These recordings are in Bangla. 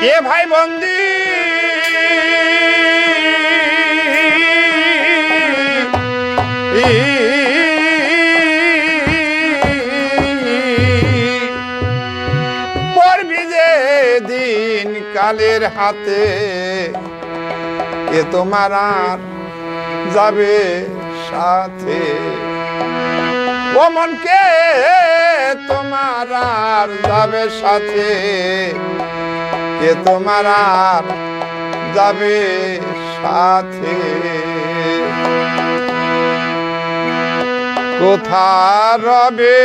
এ ভাই বন্দি পড়বি যে দিন কালের হাতে এ তোমার আর যাবে সাথে ও মনকে তোমার আর যাবে সাথে কে তোমার আর যাবে সাথে কোথা রবে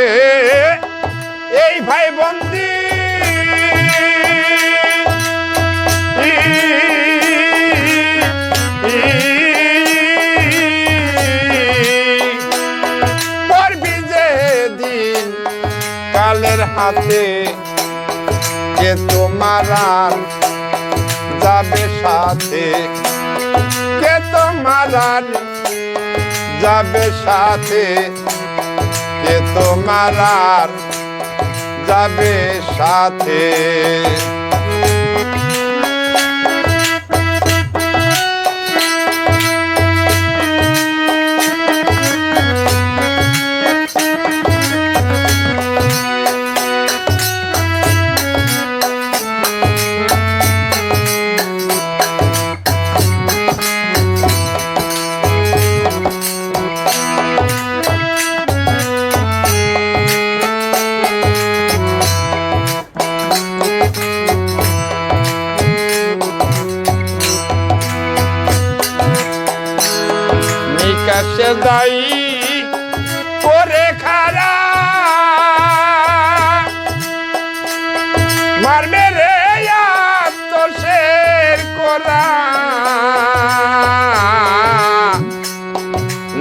এই ভাই বন্দি পড়বি যে দিন কালের হাতে কে তোমার আর যাবে সাথে কে তোমার আর যাবে সাথে কে তোমার আর যাবে সাথে নিকাশে যাই করে খারা মারবে রে আত্মশের করা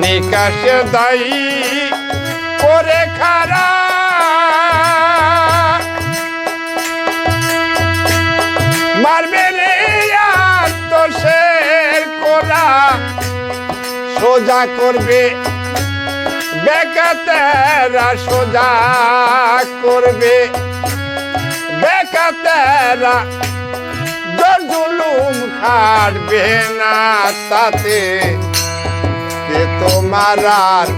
নিকাশে যাই করে খারা মারবে রে আত্মশের করা সোজা করবে বেকাতেরা সোজা করবে বেকাতেরা জুলুম খাটবে না তাতে কে তোমার আর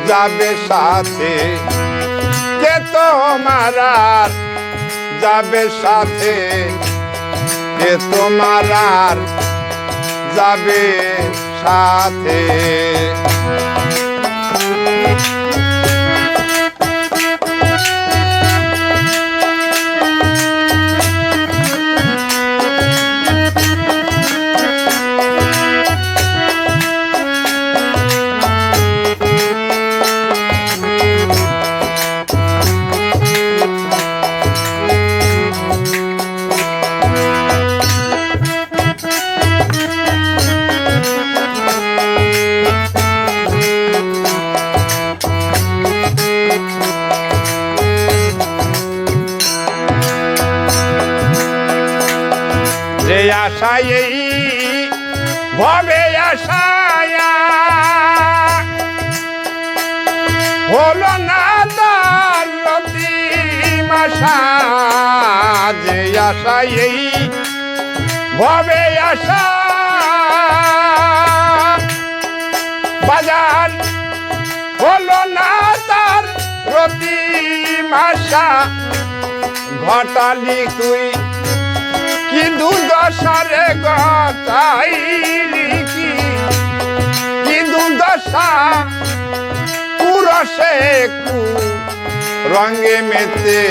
যাবে সাথে কে তোমার আর যাবে সাথে কে তোমার আর যাবে সাথে যে আশায় ভবে আশায় হলো না তার রতিম আশা যে আশায় ভবে আশা বাজার হলো না তার রতিম আশা ঘটালি তুই কি দুর্দশারে গতাইলি কি দুর্দশা পুরসে রঙে মেতে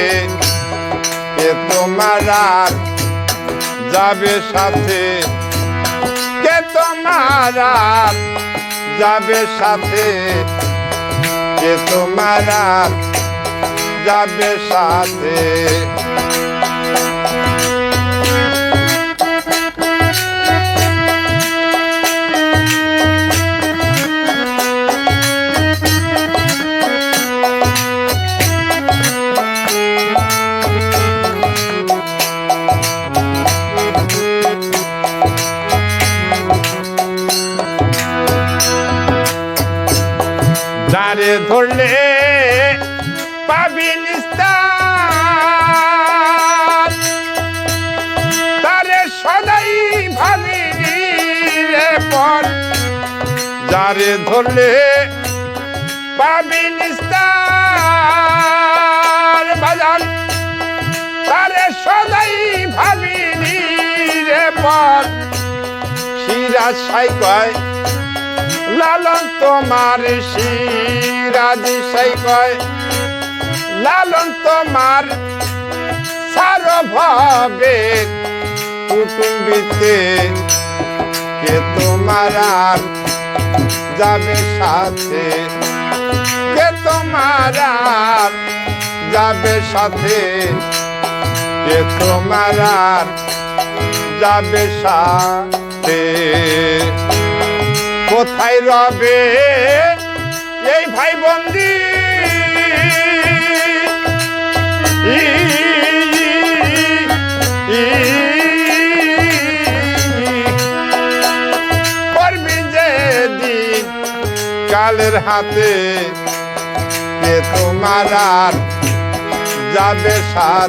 কে তোমার আর যাবে সাথে কে তোমার আর যাবে সাথে কে তোমার আর যাবে সাথে যারে ধরলে পাবি নিস্তার যারে ধরলে পাবি নিস্তার বাজান তারে সদাই ভাবিনি রে পর সিরাজ সাই কয় লালন তোমার সিরাজি সাই কয় লালন তোমার সারভবের কুটুম্বিতে কে তোমার আর যাবে সাথে কে তোমার আর যাবে সাথে কে তোমার আর যাবে সাথে কোথায় রবে এই ভাই বন্দি করবি যে দিন কালের হাতে কে তোমার আর যাবে সাথে